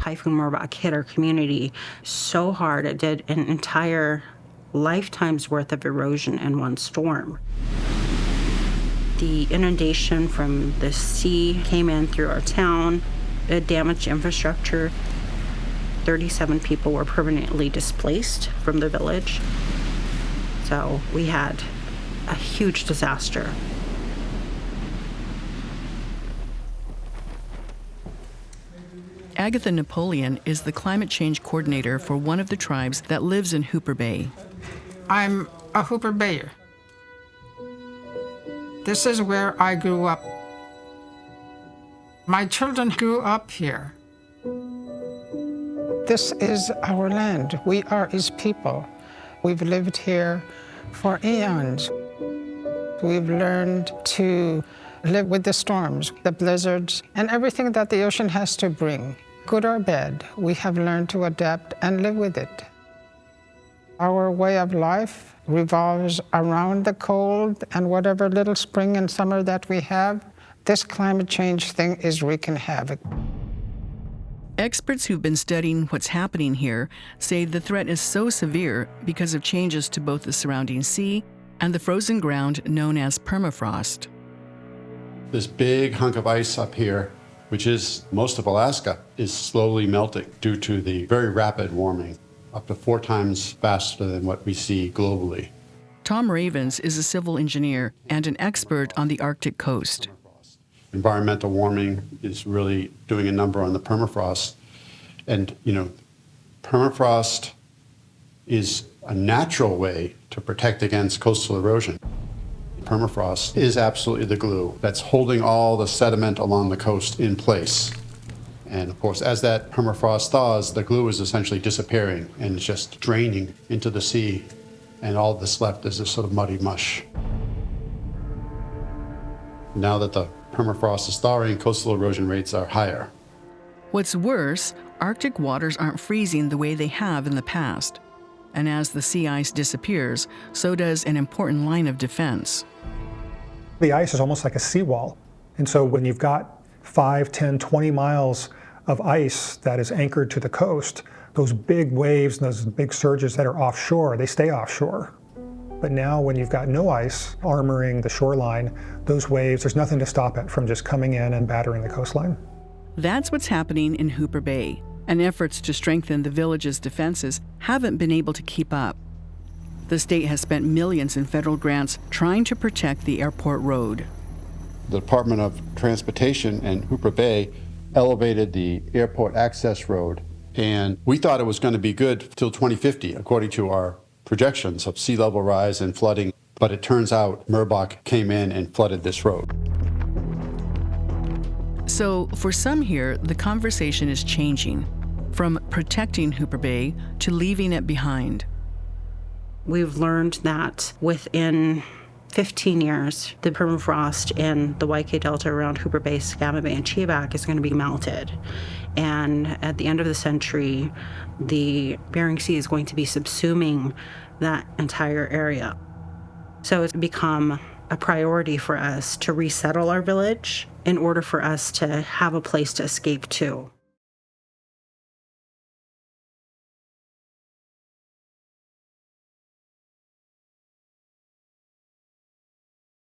Typhoon Merbok hit our community so hard it did an entire lifetime's worth of erosion in one storm. The inundation from the sea came in through our town. It damaged infrastructure. 37 people were permanently displaced from the village. So we had a huge disaster. Agatha Napoleon is the climate change coordinator for one of the tribes that lives in Hooper Bay. I'm a Hooper Bayer. This is where I grew up. My children grew up here. This is our land. We are its people. We've lived here for eons. We've learned to live with the storms, the blizzards, and everything that the ocean has to bring. Good or bad, we have learned to adapt and live with it. Our way of life revolves around the cold, and whatever little spring and summer that we have, this climate change thing is wreaking havoc. Experts who've been studying what's happening here say the threat is so severe because of changes to both the surrounding sea and the frozen ground known as permafrost. This big hunk of ice up here, which is most of Alaska, is slowly melting due to the very rapid warming, up to 4 times faster than what we see globally. Tom Ravens is a civil engineer and an expert on the Arctic coast. Environmental warming is really doing a number on the permafrost. And, permafrost is a natural way to protect against coastal erosion. Permafrost is absolutely the glue that's holding all the sediment along the coast in place. And of course, as that permafrost thaws, the glue is essentially disappearing and it's just draining into the sea. And all that's left is this sort of muddy mush. Now that the permafrost is thawing, coastal erosion rates are higher. What's worse, Arctic waters aren't freezing the way they have in the past. And as the sea ice disappears, so does an important line of defense. The ice is almost like a seawall. And so when you've got 5, 10, 20 miles of ice that is anchored to the coast, those big waves and those big surges that are offshore, they stay offshore. But now when you've got no ice armoring the shoreline, those waves, there's nothing to stop it from just coming in and battering the coastline. That's what's happening in Hooper Bay, and efforts to strengthen the village's defenses haven't been able to keep up. The state has spent millions in federal grants trying to protect the airport road. The Department of Transportation in Hooper Bay elevated the airport access road, and we thought it was going to be good till 2050, according to our projections of sea level rise and flooding, but it turns out Merbok came in and flooded this road. So for some here, the conversation is changing from protecting Hooper Bay to leaving it behind. We've learned that within 15 years, the permafrost in the YK Delta around Hooper Bay, Skagit Bay, and Cheeback is going to be melted. And at the end of the century, the Bering Sea is going to be subsuming that entire area. So it's become a priority for us to resettle our village in order for us to have a place to escape to.